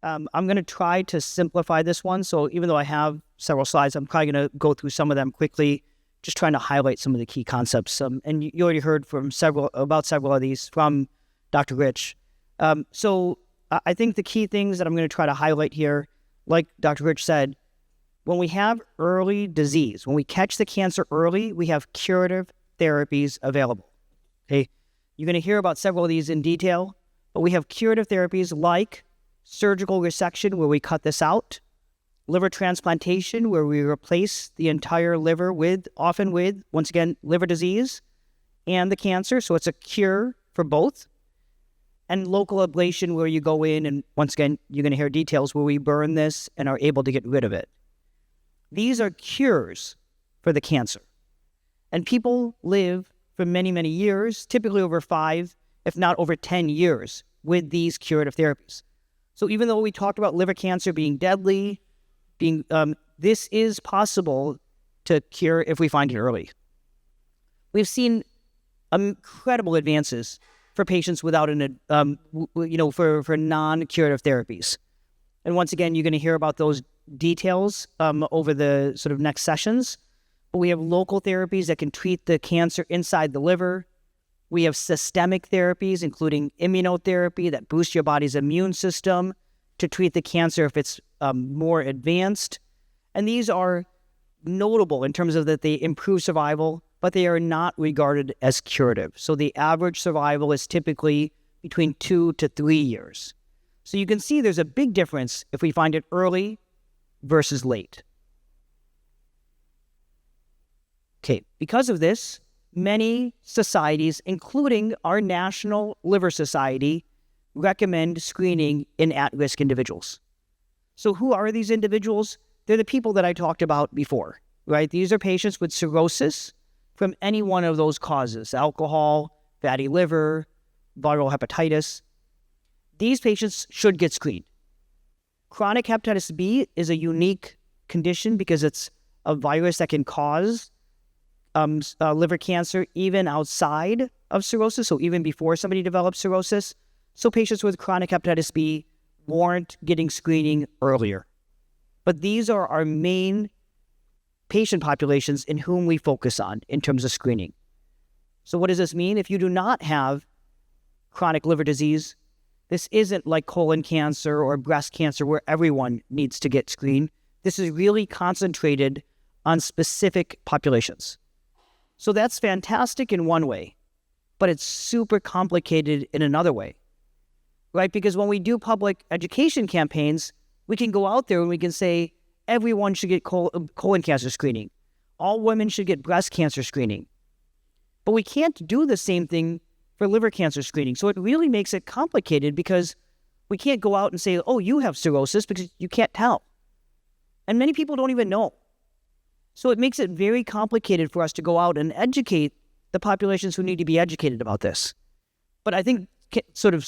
I'm going to try to simplify this one. So even though I have several slides, I'm probably going to go through some of them quickly, just trying to highlight some of the key concepts. And you already heard from several of these from Dr. Rich. So I think the key things that I'm going to try to highlight here, like Dr. Rich said, when we have early disease, when we catch the cancer early, we have curative therapies available. Okay, you're going to hear about several of these in detail, but we have curative therapies like surgical resection, where we cut this out, liver transplantation, where we replace the entire liver often with, once again, liver disease and the cancer. So it's a cure for both. And local ablation, where you go in and, once again, you're going to hear details where we burn this and are able to get rid of it. These are cures for the cancer. And people live for many, many years, typically over 5, if not over 10 years, with these curative therapies. So even though we talked about liver cancer being deadly, this is possible to cure if we find it early. We've seen incredible advances for patients without for non-curative therapies. And once again, you're going to hear about those details over the sort of next sessions. But we have local therapies that can treat the cancer inside the liver. We have systemic therapies, including immunotherapy that boosts your body's immune system to treat the cancer if it's more advanced. And these are notable in terms of that they improve survival, but they are not regarded as curative. So the average survival is typically between 2 to 3 years. So you can see there's a big difference if we find it early versus late. Okay, because of this, many societies, including our National Liver Society, recommend screening in at-risk individuals. So who are these individuals? They're the people that I talked about before, right? These are patients with cirrhosis from any one of those causes: alcohol, fatty liver, viral hepatitis. These patients should get screened. Chronic hepatitis B is a unique condition because it's a virus that can cause liver cancer even outside of cirrhosis, so even before somebody develops cirrhosis. So patients with chronic hepatitis B warrant getting screening earlier. But these are our main patient populations in whom we focus on in terms of screening. So what does this mean? If you do not have chronic liver disease, this isn't like colon cancer or breast cancer where everyone needs to get screened. This is really concentrated on specific populations. So that's fantastic in one way, but it's super complicated in another way, right? Because when we do public education campaigns, we can go out there and we can say, everyone should get colon cancer screening. All women should get breast cancer screening. But we can't do the same thing for liver cancer screening. So it really makes it complicated because we can't go out and say, oh, you have cirrhosis, because you can't tell. And many people don't even know. So it makes it very complicated for us to go out and educate the populations who need to be educated about this. But I think sort of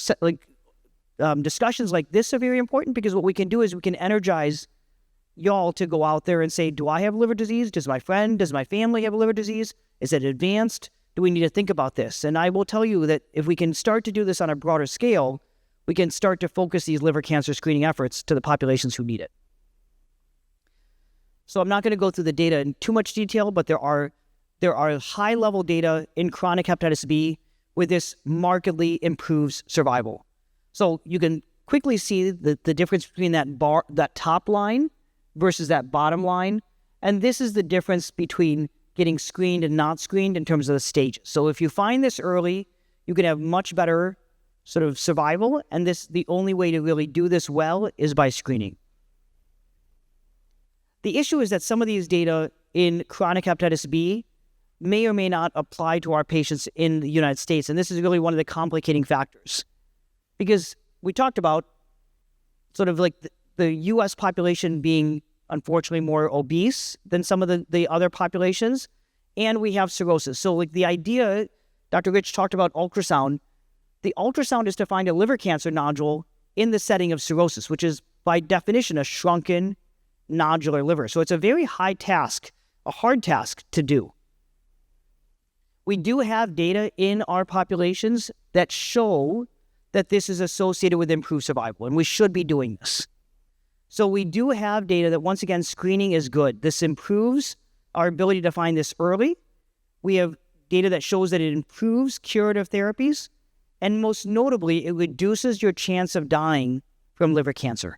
discussions like this are very important, because what we can do is we can energize y'all to go out there and say, do I have liver disease? Does my family have liver disease? Is it advanced? Do we need to think about this? And I will tell you that if we can start to do this on a broader scale, we can start to focus these liver cancer screening efforts to the populations who need it. So I'm not going to go through the data in too much detail, but there are high-level data in chronic hepatitis B where this markedly improves survival. So you can quickly see the difference between that top line versus that bottom line. And this is the difference between getting screened and not screened in terms of the stages. So if you find this early, you can have much better sort of survival. And the only way to really do this well is by screening. The issue is that some of these data in chronic hepatitis B may or may not apply to our patients in the United States. And this is really one of the complicating factors. Because we talked about sort of like the U.S. population being unfortunately more obese than some of the other populations, and we have cirrhosis. So like the idea, Dr. Rich talked about ultrasound. The ultrasound is to find a liver cancer nodule in the setting of cirrhosis, which is by definition a shrunken nodular liver. So it's a very high task, a hard task to do. We do have data in our populations that show that this is associated with improved survival, and we should be doing this. So we do have data that, once again, screening is good. This improves our ability to find this early. We have data that shows that it improves curative therapies, and most notably, it reduces your chance of dying from liver cancer.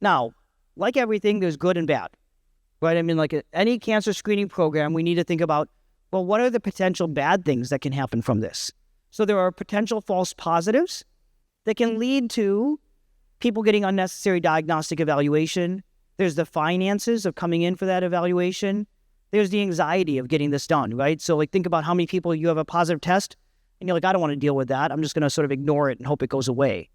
Now, like everything, there's good and bad, right? I mean, like any cancer screening program, we need to think about, well, what are the potential bad things that can happen from this? So there are potential false positives that can lead to people getting unnecessary diagnostic evaluation. There's the finances of coming in for that evaluation. There's the anxiety of getting this done, right? So like, think about how many people you have a positive test and you're like, I don't want to deal with that. I'm just going to sort of ignore it and hope it goes away.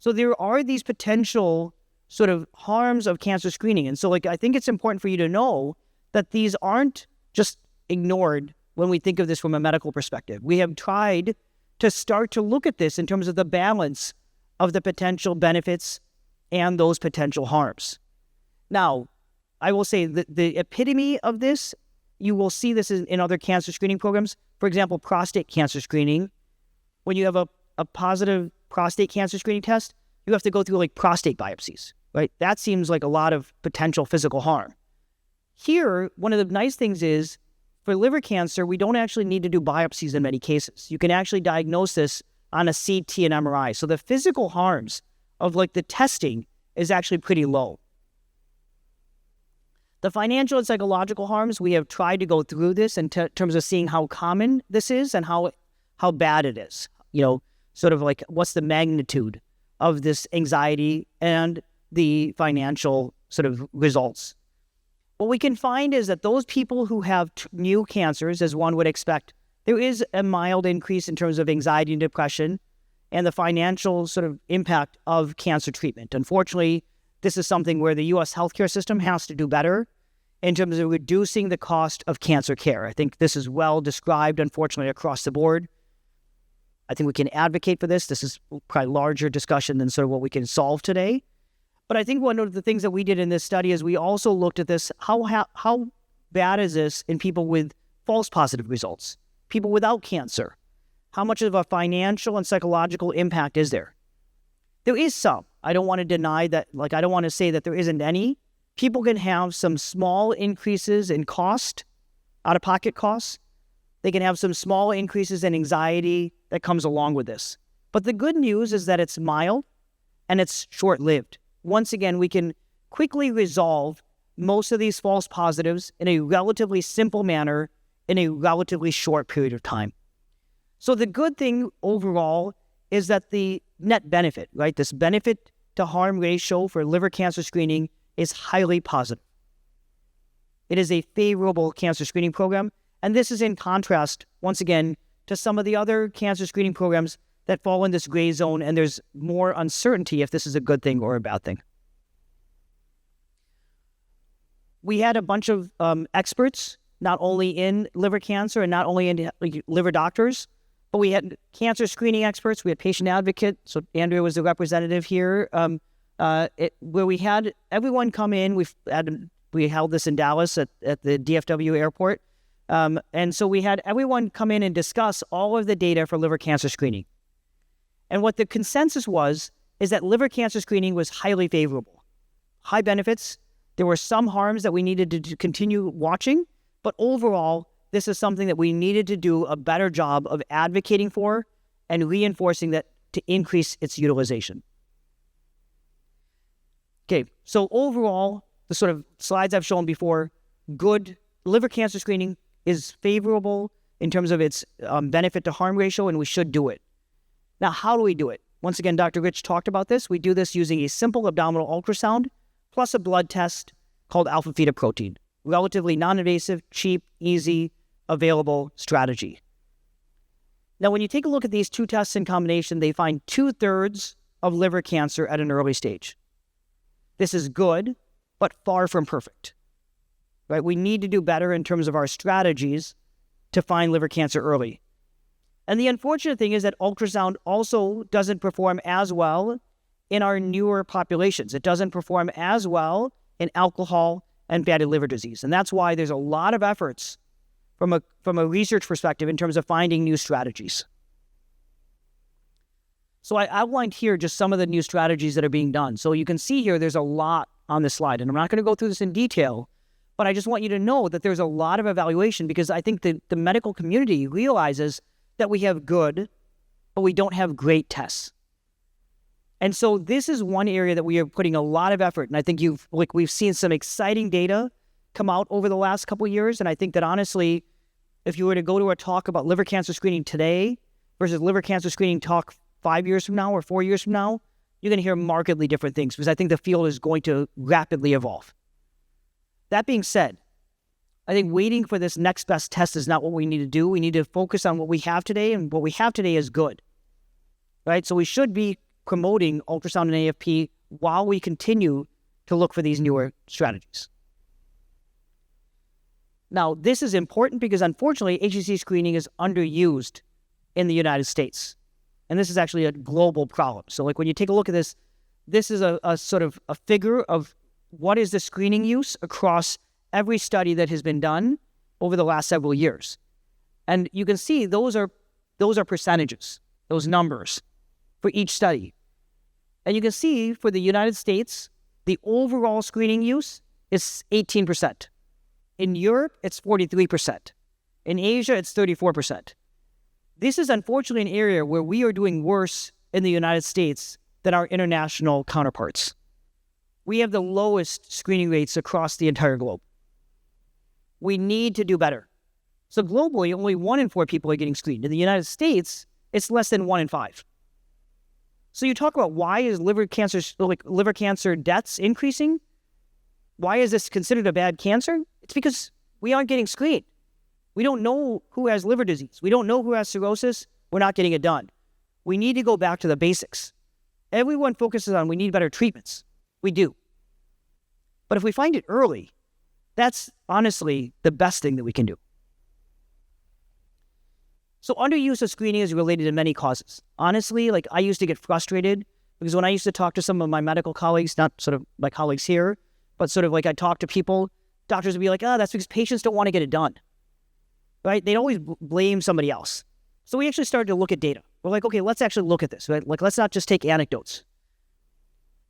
So there are these potential sort of harms of cancer screening. And so like, I think it's important for you to know that these aren't just ignored when we think of this from a medical perspective. We have tried to start to look at this in terms of the balance of the potential benefits and those potential harms. Now, I will say that the epitome of this, you will see this in other cancer screening programs. For example, prostate cancer screening. When you have a positive prostate cancer screening test, you have to go through like prostate biopsies, right? That seems like a lot of potential physical harm. Here, one of the nice things is, for liver cancer, we don't actually need to do biopsies in many cases. You can actually diagnose this on a CT and MRI. So the physical harms of like the testing is actually pretty low. The financial and psychological harms, we have tried to go through this in terms of seeing how common this is and how bad it is. You know, sort of like what's the magnitude of this anxiety and the financial sort of results. What we can find is that those people who have new cancers, as one would expect, there is a mild increase in terms of anxiety and depression and the financial sort of impact of cancer treatment. Unfortunately, this is something where the U.S. healthcare system has to do better in terms of reducing the cost of cancer care. I think this is well described, unfortunately, across the board. I think we can advocate for this. This is probably a larger discussion than sort of what we can solve today. But I think one of the things that we did in this study is we also looked at this, how bad is this in people with false positive results, people without cancer? How much of a financial and psychological impact is there? There is some. I don't want to deny that, like I don't want to say that there isn't any. People can have some small increases in cost, out-of-pocket costs. They can have some small increases in anxiety that comes along with this. But the good news is that it's mild and it's short-lived. Once again, we can quickly resolve most of these false positives in a relatively simple manner in a relatively short period of time. So the good thing overall is that the net benefit, right, this benefit to harm ratio for liver cancer screening is highly positive. It is a favorable cancer screening program, and this is in contrast, once again, to some of the other cancer screening programs that fall in this gray zone, and there's more uncertainty if this is a good thing or a bad thing. We had a bunch of experts, not only in liver cancer and not only in liver doctors, but we had cancer screening experts. We had patient advocate. So Andrea was the representative here, where we had everyone come in. We held this in Dallas at the DFW airport. And so we had everyone come in and discuss all of the data for liver cancer screening. And what the consensus was is that liver cancer screening was highly favorable. High benefits. There were some harms that we needed to continue watching, but overall, this is something that we needed to do a better job of advocating for and reinforcing that to increase its utilization. Okay, so overall, the sort of slides I've shown before, good liver cancer screening is favorable in terms of its benefit to harm ratio, and we should do it. Now, how do we do it? Once again, Dr. Rich talked about this. We do this using a simple abdominal ultrasound plus a blood test called alpha-fetoprotein. Relatively non-invasive, cheap, easy, available strategy. Now, when you take a look at these two tests in combination, they find 2/3 of liver cancer at an early stage. This is good, but far from perfect. Right? We need to do better in terms of our strategies to find liver cancer early. And the unfortunate thing is that ultrasound also doesn't perform as well in our newer populations. It doesn't perform as well in alcohol and fatty liver disease. And that's why there's a lot of efforts from a research perspective in terms of finding new strategies. So I outlined here just some of the new strategies that are being done. So you can see here, there's a lot on this slide, and I'm not going to go through this in detail, but I just want you to know that there's a lot of evaluation, because I think the medical community realizes that we have good, but we don't have great tests. And so this is one area that we are putting a lot of effort. And I think we've seen some exciting data come out over the last couple of years. And I think that honestly, if you were to go to a talk about liver cancer screening today versus liver cancer screening talk 5 years from now or 4 years from now, you're going to hear markedly different things, because I think the field is going to rapidly evolve. That being said, I think waiting for this next best test is not what we need to do. We need to focus on what we have today, and what we have today is good, right? So we should be promoting ultrasound and AFP while we continue to look for these newer strategies. Now, this is important because unfortunately, HCC screening is underused in the United States. And this is actually a global problem. So like when you take a look at this, this is a sort of a figure of what is the screening use across every study that has been done over the last several years. And you can see those are percentages, those numbers for each study. And you can see for the United States, the overall screening use is 18%. In Europe, it's 43%. In Asia, it's 34%. This is unfortunately an area where we are doing worse in the United States than our international counterparts. We have the lowest screening rates across the entire globe. We need to do better. So globally, only 1 in 4 people are getting screened. In the United States, it's less than 1 in 5. So you talk about why is liver cancer deaths increasing? Why is this considered a bad cancer? It's because we aren't getting screened. We don't know who has liver disease. We don't know who has cirrhosis. We're not getting it done. We need to go back to the basics. Everyone focuses on we need better treatments. We do. But if we find it early, that's honestly the best thing that we can do. So underuse of screening is related to many causes. Honestly, like I used to get frustrated because when I used to talk to some of my medical colleagues, not sort of my colleagues here, but sort of like I talk to people, doctors would be like, oh, that's because patients don't want to get it done, right? They'd always blame somebody else. So we actually started to look at data. We're like, okay, let's actually look at this, right? Like, let's not just take anecdotes.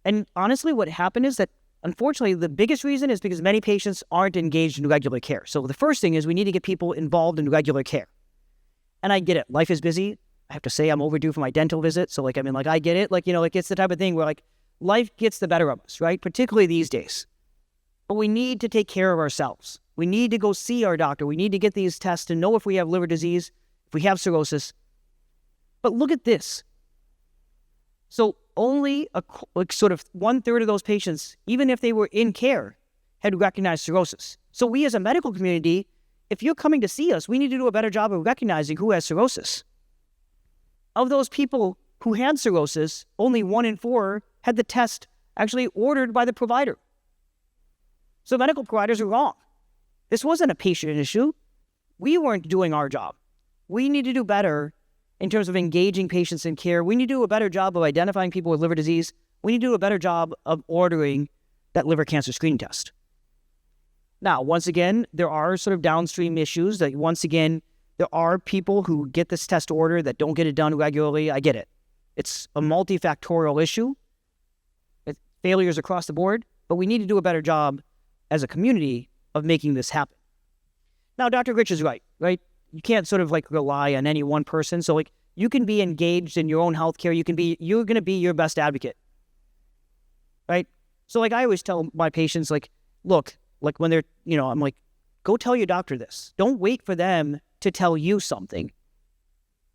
And honestly, what happened is that, unfortunately, the biggest reason is because many patients aren't engaged in regular care. So the first thing is we need to get people involved in regular care. And I get it. Life is busy. I have to say I'm overdue for my dental visit. So I get it. It's the type of thing where life gets the better of us, right? Particularly these days. But we need to take care of ourselves. We need to go see our doctor. We need to get these tests to know if we have liver disease, if we have cirrhosis. But look at this. So only sort of 1/3 of those patients, even if they were in care, had recognized cirrhosis. So we as a medical community, if you're coming to see us, we need to do a better job of recognizing who has cirrhosis. Of those people who had cirrhosis, only 1 in 4 had the test actually ordered by the provider. So medical providers are wrong. This wasn't a patient issue. We weren't doing our job. We need to do better in terms of engaging patients in care. We need to do a better job of identifying people with liver disease. We need to do a better job of ordering that liver cancer screening test. Now, once again, there are sort of downstream issues that once again, there are people who get this test order that don't get it done regularly. I get it. It's a multifactorial issue. It's failures across the board, but we need to do a better job as a community of making this happen. Now, Dr. Rich is right? You can't sort of rely on any one person. So you can be engaged in your own healthcare. You're going to be your best advocate, right? So I always tell my patients, look, when they're, I'm like, go tell your doctor this. Don't wait for them to tell you something,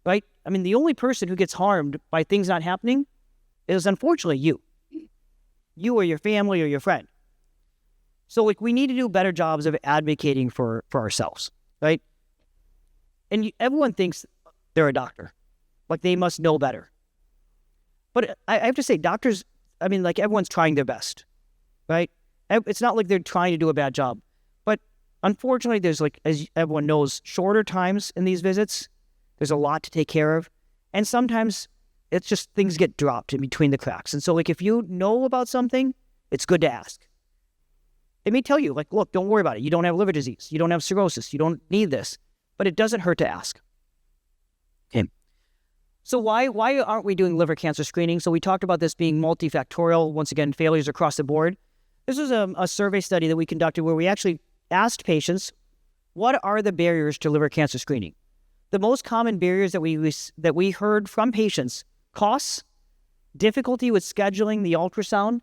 right? I mean, the only person who gets harmed by things not happening is unfortunately you or your family or your friend. So we need to do better jobs of advocating for ourselves, right? And everyone thinks they're a doctor. They must know better. But I have to say, doctors, everyone's trying their best, right? It's not like they're trying to do a bad job. But unfortunately, there's as everyone knows, shorter times in these visits. There's a lot to take care of. And sometimes it's just things get dropped in between the cracks. And so if you know about something, it's good to ask. They may tell you, look, don't worry about it. You don't have liver disease. You don't have cirrhosis. You don't need this. But it doesn't hurt to ask. Okay. So why aren't we doing liver cancer screening? So we talked about this being multifactorial, once again, failures across the board. This was a survey study that we conducted where we actually asked patients, what are the barriers to liver cancer screening? The most common barriers that we heard from patients: costs, difficulty with scheduling the ultrasound.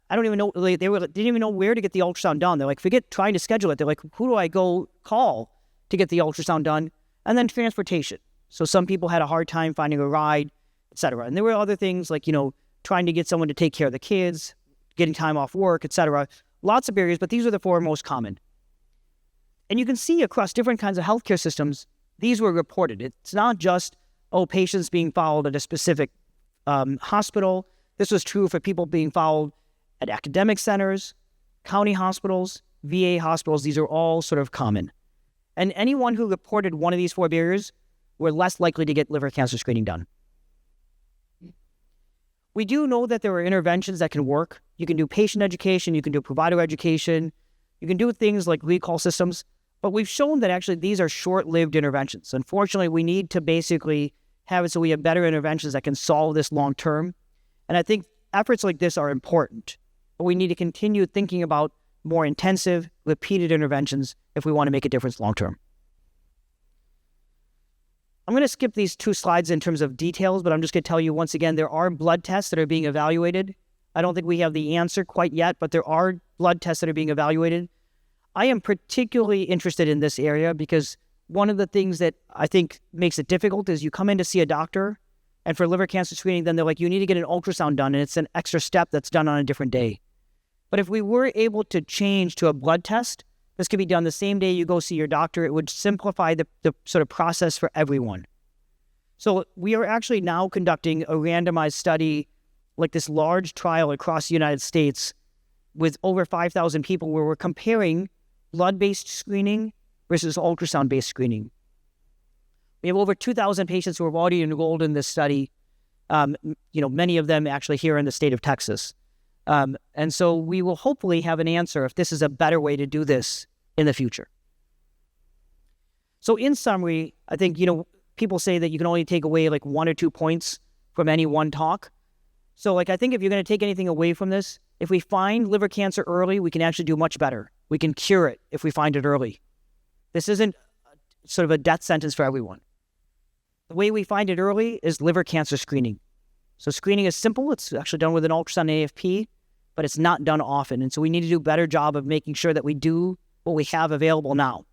I don't even know, they didn't even know where to get the ultrasound done. They're like, forget trying to schedule it. They're like, who do I go call to get the ultrasound done? And then transportation. So some people had a hard time finding a ride, et cetera. And there were other things like, trying to get someone to take care of the kids, getting time off work, et cetera. Lots of barriers, but these are the 4 most common. And you can see across different kinds of healthcare systems, these were reported. It's not just, patients being followed at a specific hospital. This was true for people being followed at academic centers, county hospitals, VA hospitals. These are all sort of common. And anyone who reported one of these 4 barriers were less likely to get liver cancer screening done. We do know that there are interventions that can work. You can do patient education, you can do provider education, you can do things like recall systems, but we've shown that actually these are short-lived interventions. Unfortunately, we need to basically have it so we have better interventions that can solve this long-term. And I think efforts like this are important, but we need to continue thinking about more intensive, repeated interventions if we want to make a difference long-term. I'm going to skip these 2 slides in terms of details, but I'm just going to tell you once again, there are blood tests that are being evaluated. I don't think we have the answer quite yet, but there are blood tests that are being evaluated. I am particularly interested in this area because one of the things that I think makes it difficult is you come in to see a doctor, and for liver cancer screening, then they're like, you need to get an ultrasound done, and it's an extra step that's done on a different day. But if we were able to change to a blood test, this could be done the same day you go see your doctor. It would simplify the sort of process for everyone. So we are actually now conducting a randomized study, like this large trial across the United States with over 5,000 people, where we're comparing blood-based screening versus ultrasound-based screening. We have over 2,000 patients who have already enrolled in this study, many of them actually here in the state of Texas. And so we will hopefully have an answer if this is a better way to do this in the future. So in summary, I think, people say that you can only take away like 1 or 2 points from any one talk. So I think if you're going to take anything away from this, if we find liver cancer early, we can actually do much better. We can cure it if we find it early. This isn't sort of a death sentence for everyone. The way we find it early is liver cancer screening. So screening is simple. It's actually done with an ultrasound AFP, but it's not done often. And so we need to do a better job of making sure that we do what we have available now.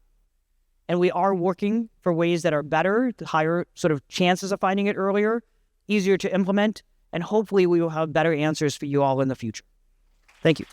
And we are working for ways that are better, higher sort of chances of finding it earlier, easier to implement, and hopefully we will have better answers for you all in the future. Thank you.